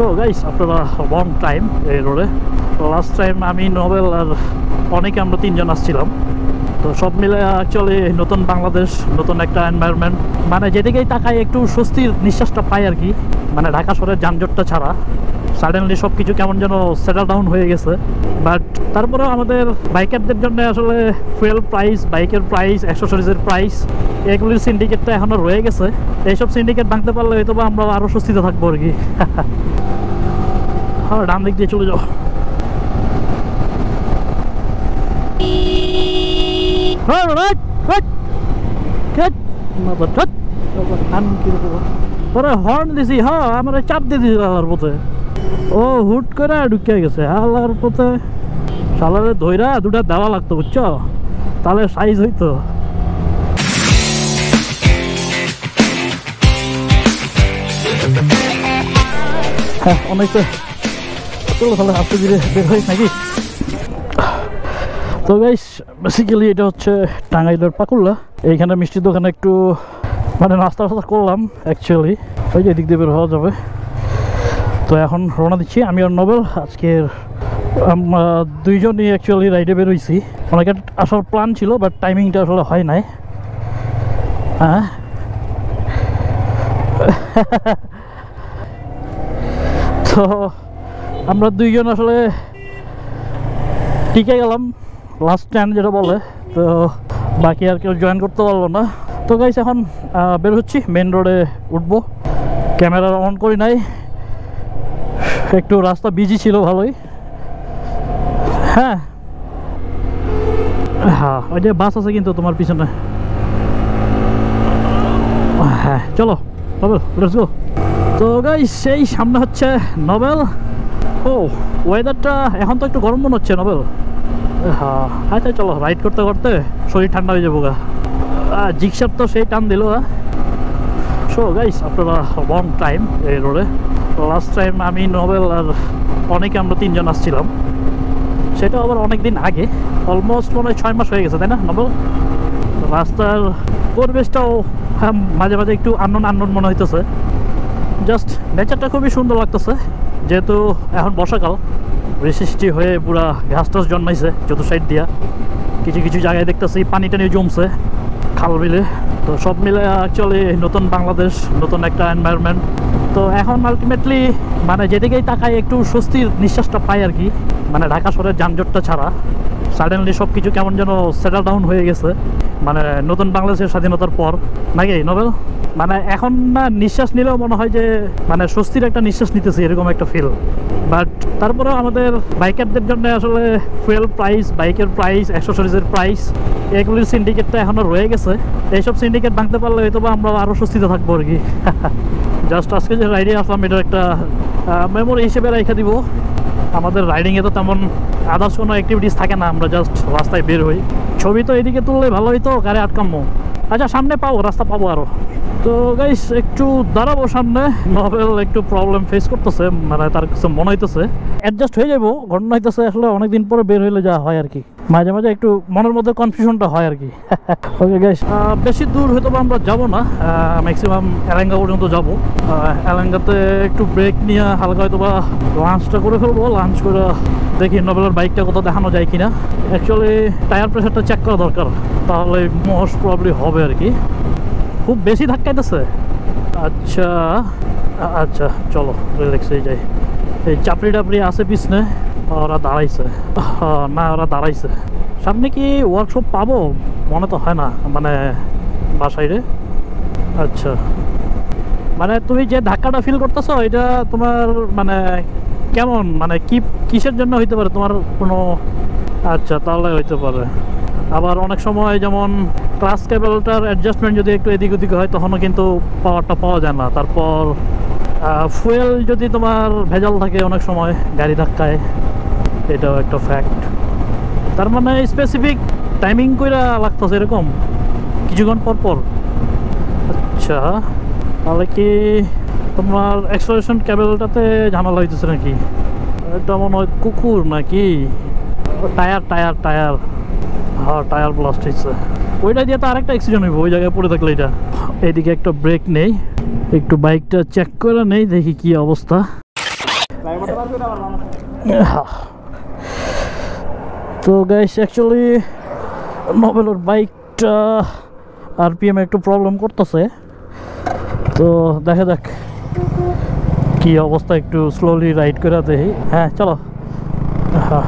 So guys after a long time এই রোডে last time আমি নোবেল আর অনেকে আমরা তিনজন আসছিলাম। তো সব মিলে অ্যাকচুয়ালি নতুন বাংলাদেশ, নতুন একটা এনভায়রনমেন্ট, মানে যেদিকেই তাকাই একটু স্বস্তির নিঃশ্বাসটা পাই আর কি। মানে ঢাকা শহরের যানজটটা ছাড়া সাডেনলি সব কিছু কেমন যেন সেটেল ডাউন হয়ে গেছে। বাট তারপরেও আমাদের বাইকারদের জন্য আসলে ফুয়েল প্রাইস, বাইকের প্রাইস, অ্যাক্সেসরিজের প্রাইস, এগুলির সিন্ডিকেটটা এখনও রয়ে গেছে। এইসব সিন্ডিকেট ভাঙতে পারলে হয়তো বা আমরা আরও স্বস্তিতে থাকবো আর কি। হ্যাঁ, ডান দিক দিয়ে চলে যাও। হর্ন দিছি, হ্যাঁ আমার চাপ দিয়ে দিছি আল্লাহর পথে। ও হুট করে ঢুকে গেছে আল্লাহর পথে। সালারে ধইরা দুটা দেওয়া লাগতো, বুঝছো, তাহলে সাইজ হইতো। হ্যাঁ অনেকটা চলো তাহলে আস্তে ধীরে বের হই নাকি। তো গাইস বেসিক্যালি এটা হচ্ছে টাঙ্গাইলের পাকুল্লা। এইখানে মিষ্টির দোকানে একটু মানে নাস্তা করলাম অ্যাকচুয়ালি, ওই যে এদিক দিয়ে বের হওয়া যাবে। তো এখন রওনা দিচ্ছি আমি আর নোবেল। আজকের আমরা দুইজনই অ্যাকচুয়ালি রাইডে বেরোইছি। অনেকের আসার প্ল্যান ছিল বাট টাইমিংটা আসলে হয় নাই। হ্যাঁ তো আমরা দুইজন আসলে টিকে গেলাম লাস্ট স্ট্যান্ড যেটা বলে। তো বাকি আর কেউ জয়েন করতে পারলো না। তো গাইস এখন বের হচ্ছি, মেন রোডে উঠবো। ক্যামেরা অন করি নাই, একটু রাস্তা বিজি ছিল ভালোই। হ্যাঁ হ্যাঁ ওই যে বাস আছে কিন্তু তোমার পিছনে। হ্যাঁ চলো নোবেল, লেটস গো। তো গাইস সেই সামনে হচ্ছে নোবেল। ও ওয়েদারটা এখন তো একটু গরম মনে হচ্ছে নোবেল। হ্যাঁ আচ্ছা চলো রাইড করতে করতে শরীর ঠান্ডা হয়ে যাবো গা। জিক্সার তো সেই টান দিল। So guys after a long time এই রোডে লাস্ট টাইম আমি নোবেল আর অনেকে আমরা তিনজন আসছিলাম। সেটা আবার অনেক দিন আগে, অলমোস্ট মনে হয় 6 মাস হয়ে গেছে, তাই না নোবেল? রাস্তার পরিবেশটাও মাঝে মাঝে একটু আননোন মনে হইতেছে। জাস্ট নেচারটা খুবই সুন্দর লাগতেছে, যেহেতু এখন বর্ষাকাল, বৃষ্টি হয়ে পুরা ঘাস টাস জন্মাইছে যত সাইড দিয়া। কিছু কিছু জায়গায় দেখতেছি পানি টানি জমছে খাল বিলে। তো সব মিলে অ্যাকচুয়ালি নতুন বাংলাদেশ, নতুন একটা এনভায়রনমেন্ট। তো এখন আলটিমেটলি মানে যেদিকেই তাকাই একটু স্বস্তির নিঃশ্বাসটা পাই আর কি। মানে ঢাকা শহরের যানজটটা ছাড়া সাডেনলি সব কিছু কেমন যেন সেটেল ডাউন হয়ে গেছে। মানে নতুন বাংলাদেশের স্বাধীনতার পর নাকি নোবেল? মানে এখন না নিঃশ্বাস নিলেও মনে হয় যে মানে স্বস্তির একটা নিঃশ্বাস নিতেছি, এরকম একটা ফিল। বাট তারপরেও আমাদের বাইকারদের জন্য আসলে ফুয়েল প্রাইস, বাইকের প্রাইস, অ্যাক্সেসরিজের প্রাইস, এগুলির সিন্ডিকেটটা এখনও রয়ে গেছে। এইসব সিন্ডিকেট ভাঙতে পারলে হয়তো বা আমরা আরও স্বস্তিতে থাকবো আর কি। জাস্ট আজকে যে রাইডে আসলাম এটার একটা মেমোরি হিসেবে রেখে দিব। আমাদের রাইডিংয়ে তো তেমন আদার্স কোনো অ্যাক্টিভিটিস থাকে না, আমরা জাস্ট রাস্তায় বের হই। ছবি তো এদিকে তুললে ভালো হইতো, গাড়ি আটকামো। আচ্ছা সামনে পাবো, রাস্তা পাবো আরও। তো গাইস একটু দাঁড়াবো সামনে। নোবেল একটু প্রবলেম ফেস করতেছে, মানে তার কাছে মনে হইতেছে অ্যাডজাস্ট হয়ে যাবো। ঘটনা হইতেছে আসলে অনেকদিন পরে বের হইলে যা হয় আর কি, মাঝে মাঝে একটু মনের মধ্যে কনফিউশনটা হয় আর কি। ওকে গাইস বেশি দূর হয়তো আমরা যাবো না, ম্যাক্সিমাম এলাঙ্গা পর্যন্ত যাবো। এলাঙ্গাতে একটু ব্রেক নিয়ে হালকা হয়তো বা লাঞ্চটা করে ফেলবো। লাঞ্চ করে দেখি নোবেলের বাইকটা কোথাও দেখানো যায় কিনা। অ্যাকচুয়ালি টায়ার প্রেশারটা চেক করা দরকার, তাহলে মোস্ট প্রবলি হবে আর কি। খুব বেশি ধাক্কাইতেছে। আচ্ছা আচ্ছা চলো রিল্যাক্স হয়ে যাই। এই চাপড়ি টাপড়ি আছে পিছনে, ওরা দাঁড়াইছে। না ওরা দাঁড়াইছে। সামনে কি ওয়ার্কশপ পাবো? মনে তো হয় না, মানে বাসায় রে। আচ্ছা মানে তুমি যে ধাক্কাটা ফিল করতেছো এটা তোমার মানে কেমন, মানে কিসের জন্য হইতে পারে তোমার কোনো? আচ্ছা তাহলে হইতে পারে। আবার অনেক সময় যেমন ক্লাস কেবলটার অ্যাডজাস্টমেন্ট যদি একটু এদিক ওদিক হয় তখনও কিন্তু পাওয়ারটা পাওয়া যায় না। তারপর ফুয়েল যদি তোমার ভেজাল থাকে অনেক সময় গাড়ি ধাক্কায়, এটাও একটা ফ্যাক্ট। তার মানে স্পেসিফিক টাইমিং কইরা লাগতেছে এরকম কিছুক্ষণ পর পর। আচ্ছা তাহলে কি তোমার অ্যাক্সেলারেশন কেবলটাতে ঝামেলা হইতেছে নাকি? এটা মনে হয় কুকুর নাকি? টায়ার টায়ার টায়ার, হ্যাঁ টায়ার ব্লাস্ট হয়েছে। ওইটা দিয়ে তো আরেকটা অ্যাক্সিডেন্ট হইব ওই জায়গায় পড়ে থাকলে। এটা এদিকে একটা ব্রেক নেই, একটু বাইকটা চেক করে নেই, দেখি কি অবস্থা। তো গাইস অ্যাকচুয়ালি নোবেলের বাইকটা আরপিএম একটু প্রবলেম করতেছে, তো দেখা যাক কি অবস্থা, একটু স্লোলি রাইড করে দেখি। হ্যাঁ চলো। হ্যাঁ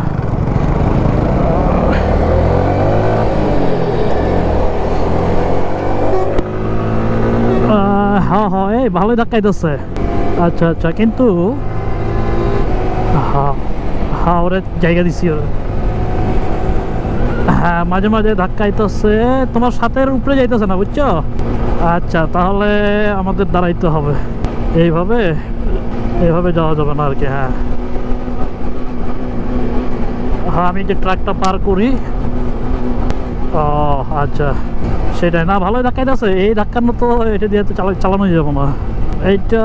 হ্যাঁ হ্যাঁ, এই ভালোই ধাক্কাইতেছে। আচ্ছা আচ্ছা, কিন্তু হ্যাঁ হ্যাঁ ওরে জায়গা দিছি ওরে। হ্যাঁ মাঝে মাঝে ধাক্কাইতেছে, তোমার সাথের উপরে যাইতেছে না বুঝছো। আচ্ছা তাহলে আমাদের দাঁড়াইতে হবে, এইভাবে এইভাবে যাওয়া যাবে না আর কি। হ্যাঁ হ্যাঁ, আমি যে ট্রাকটা পার করি। ও আচ্ছা, সেটাই না, ভালোই ধাক্কাইতেছে। এই ধাক্কানো তো এটা দিয়ে তো চালানো যাবে না। এইটা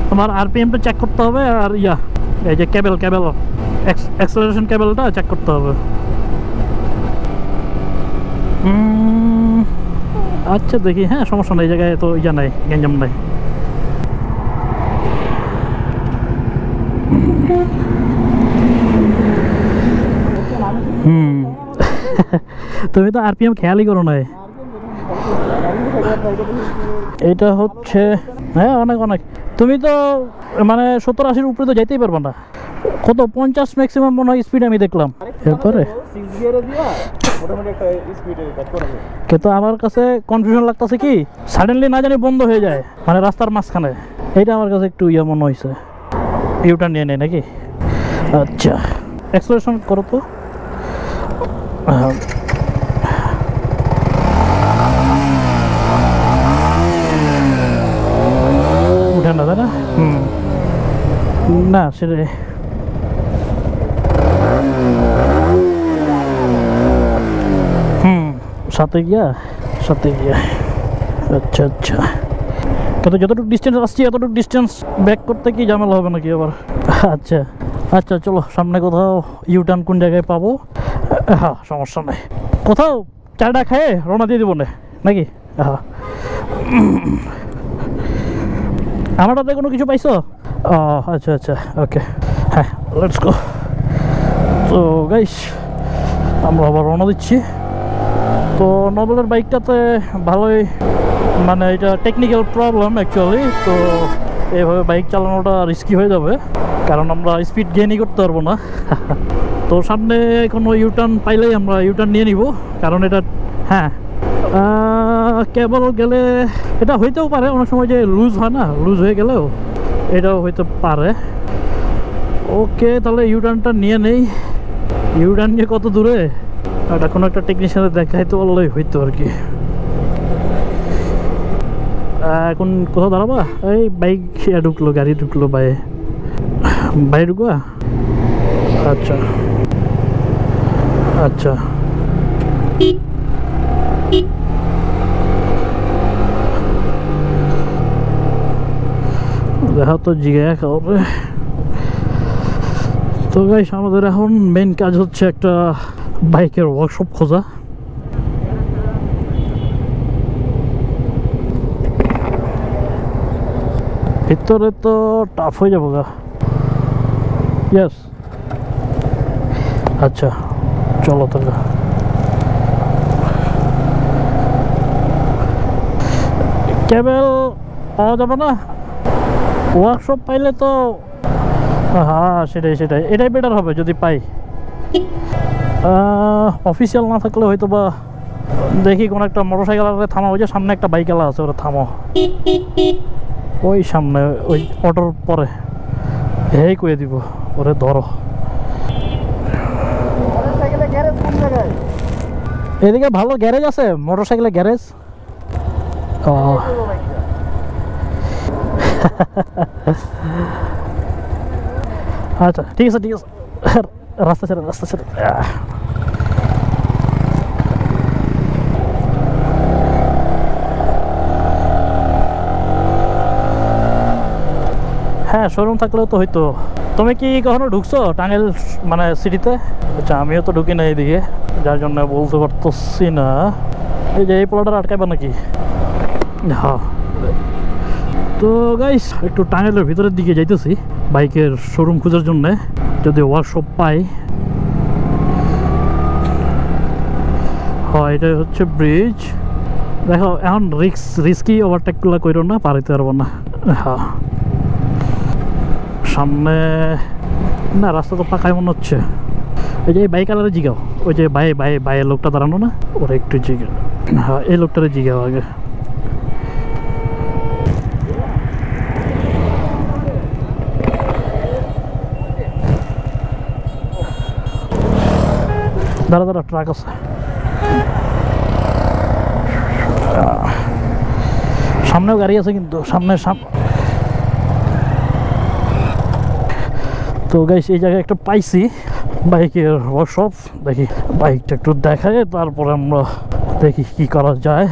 তোমার আরপিএমটা চেক করতে হবে, আর এই যে কেবল অ্যাক্সেলারেশন কেবলটা চেক করতে হবে। আচ্ছা দেখি, হ্যাঁ সমস্যা নেই, এই জায়গায় তো নাই, গ্যাঞ্জাম নাই। তুমি তো আরপিএম খেয়ালই করো নাই। এটা হচ্ছে হ্যাঁ অনেক অনেক, তুমি তো মানে 70-80-র উপরে তো যাইতেই পারবো না। কত 50 ম্যাক্সিমাম মনে হয় স্পিড আমি দেখলাম। এরপরে কিন্তু আমার কাছে কনফিউশন লাগতেছে কি, সাডেনলি না জানি বন্ধ হয়ে যায় মানে রাস্তার মাঝখানে। এইটা আমার কাছে একটু মনে হয়েছে, ইউটার্ন নিয়ে নেয় নাকি। আচ্ছা অ্যাক্সেলারেশন করো তো। উঠে না তাই না? না সেটাই। সাথে গিয়া আচ্ছা আচ্ছা, কিন্তু যতটুকু ডিস্টেন্স আসছি এতটুকু ডিস্টেন্স ব্যাক করতে কি ঝামেলা হবে নাকি আবার? আচ্ছা আচ্ছা চলো, সামনে কোথাও ইউটার্ন কোন জায়গায় পাবো। হ্যাঁ সমস্যা নেই, কোথাও চাটা খেয়ে রওনা দিয়ে দেবো নাকি। হ্যাঁ আমারটাতে কোনো কিছু পাইছো? ও আচ্ছা আচ্ছা ওকে, হ্যাঁ লেটস গো। তো গাইস আমরা আবার রওনা দিচ্ছি। তো নোবেলের বাইকটাতে ভালোই মানে এটা টেকনিক্যাল প্রবলেম অ্যাকচুয়ালি, তো এইভাবে বাইক চালানোটা রিস্কি হয়ে যাবে, কারণ আমরা স্পিড গেইনই করতে পারবো না। তো সামনে কোনো ইউটার্ন পাইলেই আমরা ইউটার্ন নিয়ে নিব, কারণ এটা হ্যাঁ কেবল গেলে এটা হইতেও পারে অনেক সময় যে লুজ হয় না, লুজ হয়ে গেলেও এটাও হইতে পারে। ওকে তাহলে ইউটার্নটা নিয়ে নেই। ইউটার্ন নিয়ে কত দূরে এটা কোনো একটা টেকনিশিয়ানের দেখাইতে বললেই হইতো আর কি। এখন কোথাও দাঁড়াবা? এই বাইক ঢুকলো, গাড়ি ঢুকলো, বাইরে ঢুকবা। আচ্ছা আচ্ছা দেখা তো জিজ্ঞাসা খাওয়াবে। তো গাইস আমাদের এখন মেইন কাজ হচ্ছে একটা বাইকের ওয়ার্কশপ খোঁজা। ভিতরে তো টাফ হয়ে যাবো গা। ইয়েস আচ্ছা চলো তাহলে। কেবল পাওয়া যাবে না, ওয়ার্কশপ পাইলে তো হ্যাঁ সেটাই এটাই বেটার হবে যদি পাই। অফিসিয়াল না থাকলে হয়তো বা দেখি কোনো একটা মোটরসাইকেল থামা, ওই যে সামনে একটা বাইকওয়ালা আছে, ওরা থামো ওই সামনে ওই অটোর পরে, হেই কয়ে দিব ওরে ধরো। এদিকে ভালো গ্যারেজ আছে, মোটরসাইকেলের গ্যারেজ। ও আচ্ছা ঠিক আছে রাস্তা ছেড়ে হ্যাঁ শোরুম থাকলেও তো হয়তো। তুমি কি কখনো ঢুকছো টাঙ্গাইল মানে সিটিতে? আচ্ছা আমিও তো ঢুকি না এইদিকে, যার জন্য বলতে পারতেছি না। এই যে এই পোলাটা আটকাবে নাকি? হ্যাঁ তো তো গাইস একটু টাঙ্গাইলের ভিতরের দিকে যাইতেছি বাইকের শোরুম খোঁজার জন্য, যদি ওয়ার্কশপ পাই। হয় এটা হচ্ছে ব্রিজ। দেখো এখন রিস্কি ওভারটেকগুলো করো না, পারিতে পারবো না। হ্যাঁ সামনে না, রাস্তা তো ফাঁকাই মনে হচ্ছে। ওই যে বাইক আলারে জিগাও, ওই যে বাইয়ের লোকটা দাঁড়ানো না, ওরা একটু জিগাও। হ্যাঁ এই লোকটারে জিগাও আগে। দাঁড়া ট্রাক আছে সামনেও, গাড়ি আছে কিন্তু সামনে। তো গাইস এই জায়গায় একটা পাইছি বাইকের ওয়ার্কশপ। দেখি বাইকটা একটু দেখায়, তারপরে আমরা দেখি কি করা যায়।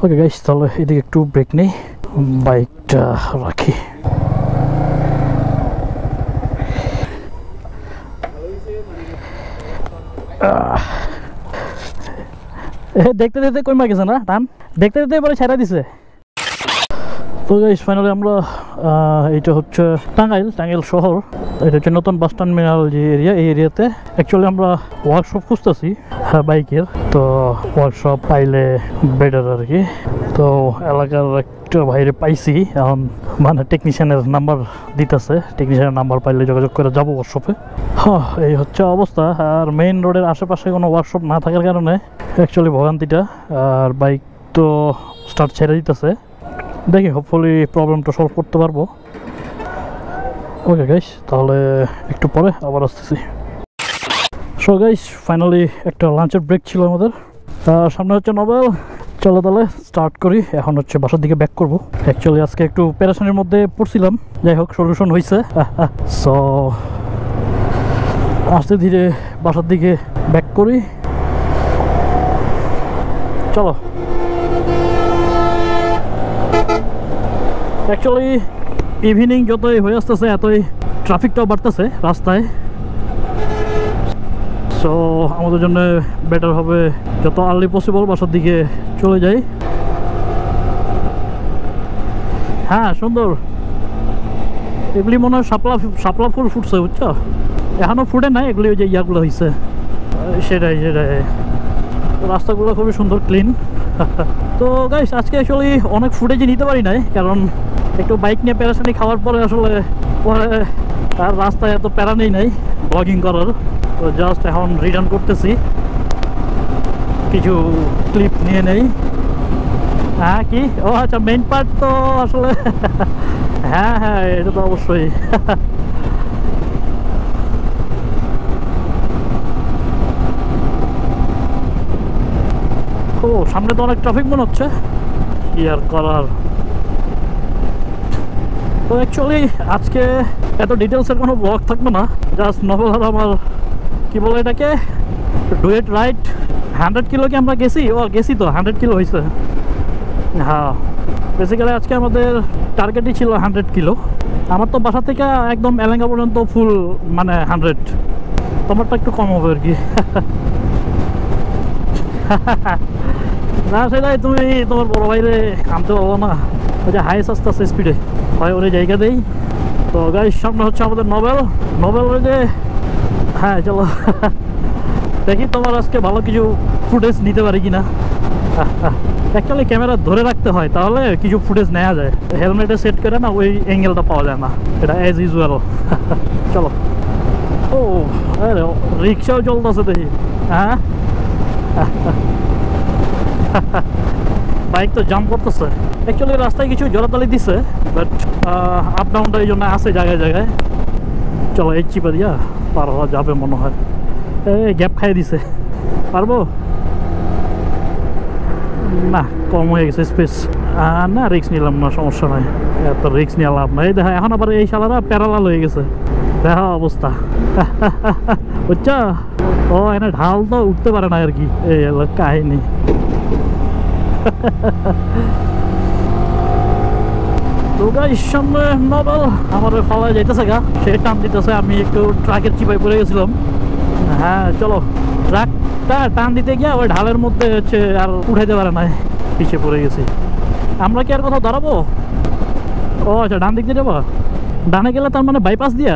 ওকে গাইস, তাহলে এদিকে একটু ব্রেক নেই, বাইকটা রাখি। দেখতে দেখতে কমে গেছে না টান, দেখতে দেখতে এবারে ছেড়ে দিছে। তো গাইস ফাইনালি আমরা এইটা হচ্ছে টাঙ্গাইল শহর। এটা হচ্ছে নতুন বাস টার্মিনাল যে এরিয়া, এই এরিয়াতে অ্যাকচুয়ালি আমরা ওয়ার্কশপ খুঁজতেছি বাইকের। তো ওয়ার্কশপ পাইলে বেটার আর কি। তো এলাকার একটা বাইরে পাইছি, এখন মানে টেকনিশিয়ানের নাম্বার দিতেছে, টেকনিশিয়ানের নাম্বার পাইলে যোগাযোগ করে যাবো ওয়ার্কশপে। হ্যাঁ এই হচ্ছে অবস্থা। আর মেইন রোডের আশেপাশে কোনো ওয়ার্কশপ না থাকার কারণে অ্যাকচুয়ালি ভোগান্তিটা। আর বাইক তো স্টার্ট ছেড়ে দিতেছে, দেখি হোপফুলি প্রবলেমটা সলভ করতে পারবো। ওকে গাইস, তাহলে একটু পরে আবার আসতেছি। সো গাইস ফাইনালি একটা লাঞ্চের ব্রেক ছিল আমাদের। সামনে হচ্ছে নোবেল। চলো তাহলে স্টার্ট করি। এখন হচ্ছে বাসার দিকে ব্যাক করবো। অ্যাকচুয়ালি আজকে একটু প্যারাশনের মধ্যে পড়ছিলাম, যাই হোক সলিউশন হয়েছে। সো আস্তে ধীরে বাসার দিকে ব্যাক করি। চলো। অ্যাকচুয়ালি ইভিনিং যতই হয়ে আসতেছে এতই ট্রাফিকটাও বাড়তেছে রাস্তায়। সো আমাদের জন্য বেটার হবে যত আর্লি পসিবল বাসার দিকে চলে যাই। হ্যাঁ সুন্দর, এগুলি মনে হয় শাপলা ফুল ফুটছে, বুঝছো? এখনও ফুটে নাই, এগুলি ওই যে ইয়াগুলো হয়েছে। সেটাই রাস্তাগুলো খুবই সুন্দর, ক্লিন। তো গাইস আজকে অ্যাকচুয়ালি অনেক ফুটেজই নিতে পারি নাই, কারণ একটু বাইক নিয়ে প্যারাশানি খাওয়ার পরে আসলে পরে আর রাস্তায় এত প্যারা নেই নাই ব্লগিং করার। তো জাস্ট এখন রিটার্ন করতেছি, কিছু ক্লিপ নিয়ে নেই। হ্যাঁ কি, ও আচ্ছা মেইন পার্ট তো আসলে হ্যাঁ এটা তো অবশ্যই। ও সামনে তো অনেক ট্রাফিক মনে হচ্ছে, কি আর করার। তো অ্যাকচুয়ালি আজকে এত ডিটেলসের কোনো ব্লগ থাকবে না, জাস্ট নোবেল আর আমার কি বলে এটাকে ডুয়েট রাইড। 100 কিলো কি আমরা গেছি? গেছি তো, 100 কিলো হয়েছে। হ্যাঁ বেসিক্যালি আজকে আমাদের টার্গেটই ছিল 100 কিলো। আমার তো বাসা থেকে একদম এলেঙ্গা পর্যন্ত ফুল মানে 100, তোমারটা একটু কম হবে আর কি। না সেটাই, তুমি তোমার বড় ভাইরে আনতে পারবো না, ওই যে হাইস আস্তে আস্তে স্পিডে হয় ওরে জায়গা দেই। তো গাইস সামনে হচ্ছে আমাদের নোবেল ওই যে। হ্যাঁ চলো দেখি তোমার আজকে ভালো কিছু ফুটেজ নিতে পারি কিনা। অ্যাকচুয়ালি ক্যামেরা ধরে রাখতে হয়, তাহলে কিছু ফুটেজ নেওয়া যায়। হেলমেটে সেট করে না ওই অ্যাঙ্গেলটা পাওয়া যায় না, এটা অ্যাজ ইউজুয়াল। চলো। ও আরে রিক্সাও চলতেছে দেখি। হ্যাঁ বাইক তো জাম্প করতেছে। অ্যাকচুয়ালি রাস্তায় কিছু জোড়াতালি দিছে, বাট আপ ডাউনটা এই জন্য আছে জায়গায় জায়গায়। চলো এই চিপা দিয়া পার হওয়া যাবে মনে হয়। এই গ্যাপ খাইয়ে দিছে, পারবো না, কম হয়ে গেছে স্পেস। না রিক্স নিলাম না, সমস্যা নাই, এত রিক্স নিয়ে লাভ নাই। দেখা এখন আবার এই শালারা প্যারালাল হয়ে গেছে, দেখা অবস্থা। বুঝছো? ও এনে ঢাল তো উঠতে পারে না আর কি, এই হলো কাহিনী। তো গাইস সামনে নবেল আমার ফালায় যাইতেছে গা, সে টান দিতেছে, আমি একটু ট্রাকের চিপায় পড়ে গেছিলাম। হ্যাঁ চলো, ট্রাকটা টান দিতে গিয়ে ওই ঢালের মধ্যে হচ্ছে আর উঠাইতে পারে না, পিছিয়ে পড়ে গেছি। আমরা কি আর কোথাও দাঁড়াবো? ও আচ্ছা, ডান দিক দিয়ে যাবো। ডানে গেলে তার মানে বাইপাস দিয়া?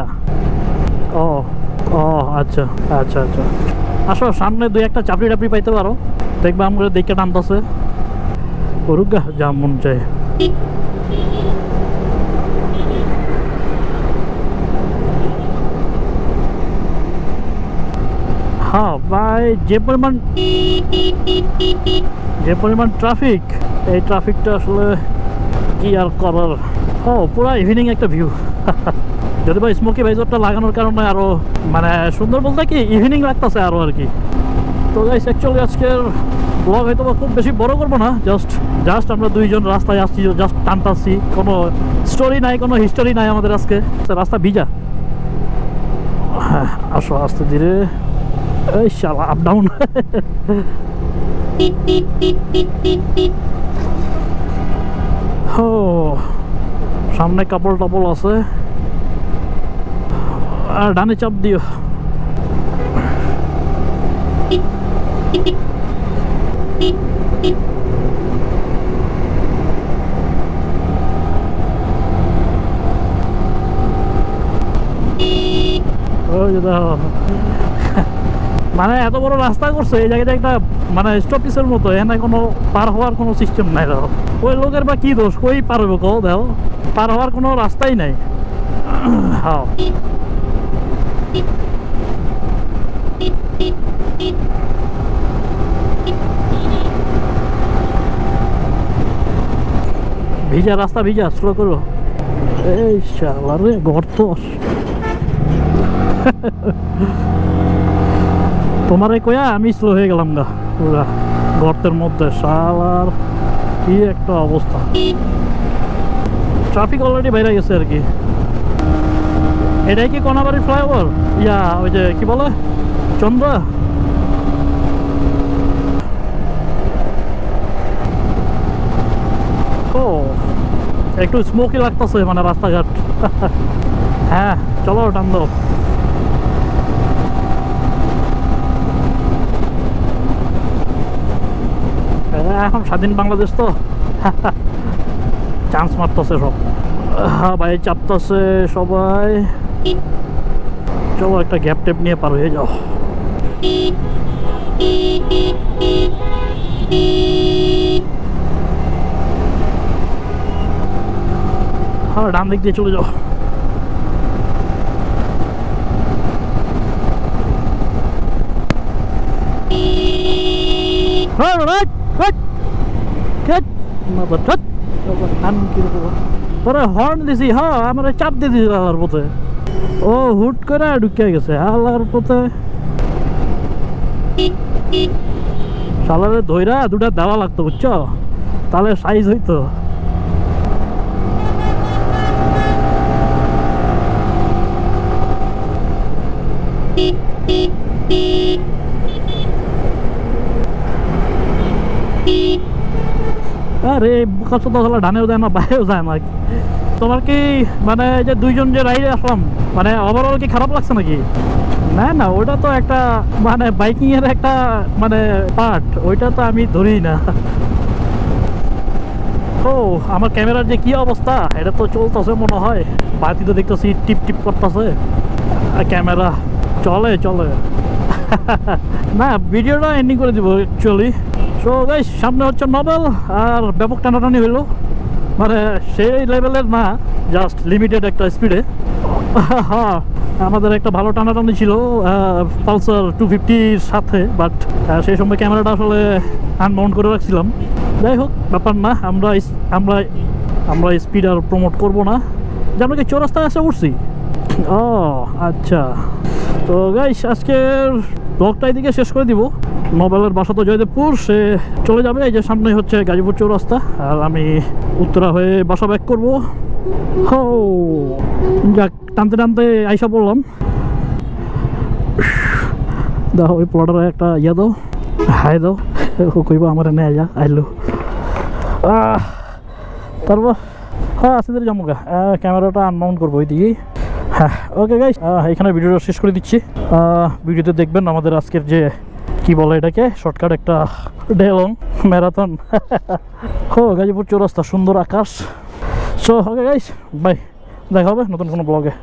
ও ও আচ্ছা আচ্ছা আচ্ছা, আসো সামনে দুই একটা চাপড়ি টাপড়ি পাইতে পারো, দেখবে আমরা দেখে টানতেছে। করুক গা যা মন চাই। হ্যাঁ ভাই, যে পরিমাণ ট্রাফিক, এই ট্রাফিকটা আসলে কি আর করার। ও পুরো ইভিনিং একটা ভিউ। যদি বা স্মোকি ভাইজারটা লাগানোর কারণে আরো মানে সুন্দর বলতে কি ইভিনিং লাগতেছে আরো আর কি। তো গাইস অ্যাকচুয়ালি আজকের ব্লগ হয়তো বা খুব বেশি বড় করবো না, জাস্ট আমরা দুইজন রাস্তায় আসছি, জাস্ট টানতাছি, কোনো স্টোরি নাই, কোনো হিস্টোরি নাই আমাদের আজকে। রাস্তা ভিজা। হ্যাঁ আসো আস্তে ধীরে, এই শালা আপ ডাউন। ও সামনে কাপড় টাপল আছে, আর ডানে চাপ দিও। মানে এত বড় রাস্তা করছে এই জায়গাটা একটা মানে স্টপিসের মতো, এখানে কোনো পার হওয়ার কোনো সিস্টেম নাই। দেখো ওই লোকের বা কি দোষ, কই পার হইব কও, দেখো পার হওয়ার কোনো রাস্তাই নাই। হ্যাঁ ভিজা রাস্তা, ভিজা, স্লো করো। এই শালা রে গর্ত। তোমারে কয়া আমি স্লো হয়ে গেলাম গা পুরা গর্তের মধ্যে। শালার কি একটা অবস্থা, ট্রাফিক অলরেডি বাইরে গেছে আর কি। এটাই কি কোনাবাড়ি ফ্লাইওভার? ইয়া ওই যে কি বলে চন্দ্রা। ও একটু স্মোকি লাগতেছে মানে রাস্তাঘাট। হ্যাঁ চলো টান দাও। এখন স্বাধীন বাংলাদেশ তো চান্স মারতেছে সব। হ্যাঁ ভাই চাপতেছে সবাই, চলো একটা গ্যাপ টেপ নিয়ে পার হয়ে যাও। হ্যাঁ ডান দিক দিয়ে চলে যাও। হর্ন দিছি, হ্যাঁ আমার চাপ দিয়ে দিছি আল্লাহর পথে। ও হুট করে ঢুকে গেছে আল্লাহর পথে। শালারে ধইরা দুটা দেওয়া লাগতো বুঝছো, তাহলে সাইজ হইতো। আরে কষ্ট তো ডানেও যায় না বাইরেও যায় না। তোমার কি মানে যে দুইজন যে রাইডে আসলাম মানে ওভারঅল কি খারাপ লাগছে নাকি? না না, ওটা তো একটা মানে বাইকিং এর একটা মানে পার্ট, ওইটা তো আমি ধরি না। ও আমার ক্যামেরার যে কি অবস্থা, এটা তো চলতেছে মনে হয়, বাতি তো দেখতেছি টিপ টিপ করতেছে ক্যামেরা। চলে চলে। না ভিডিওটা এন্ডিং করে দিব অ্যাকচুয়ালি। সো গাইস সামনে হচ্ছে নবেল, আর ব্যাপক টানাটানি হইলো, মানে সেই লেভেলের না, জাস্ট লিমিটেড একটা স্পিডে। হ্যাঁ আমাদের একটা ভালো টানাটানি ছিল পালসার 250-র সাথে, বাট সেই সময় ক্যামেরাটা আসলে আনমাউন্ট করে রাখছিলাম। যাই হোক ব্যাপার না, আমরা আমরা আমরা স্পিড আর প্রমোট করবো না। যে আমরা কি চৌরাস্তায় এসে উঠছি। ও আচ্ছা, তো গাইস আজকের ব্লগটা এদিকে শেষ করে দিব। নবেলের বাসা তো জয়দেবপুর, সে চলে যাবে, এই যে সামনে হচ্ছে গাজীপুর চৌরাস্তা, আর আমি উত্তরা হয়ে বাসা ব্যাক করবো। হো যাক, টানতে টানতে আইসা পড়লাম। দেখো ওই প্লটারে একটা ইয়া দাও, হাই দাও, কইব আমার এনে আইয়া আইলো। তারপর হ হ্যাঁ আসতে যাবো গা, ক্যামেরাটা আনমাউন্ট করবো ওই দিকেই। হ্যাঁ ওকে গাইস, এখানে ভিডিওটা শেষ করে দিচ্ছি। ভিডিওতে দেখবেন আমাদের আজকের যে কি বলে এটাকে শর্টকাট একটা ডে লং ম্যারাথন। হো গাজীপুর চৌরাস্তা, সুন্দর আকাশ। সো ওকে গাইস, বাই, দেখা হবে নতুন কোনো ব্লগে।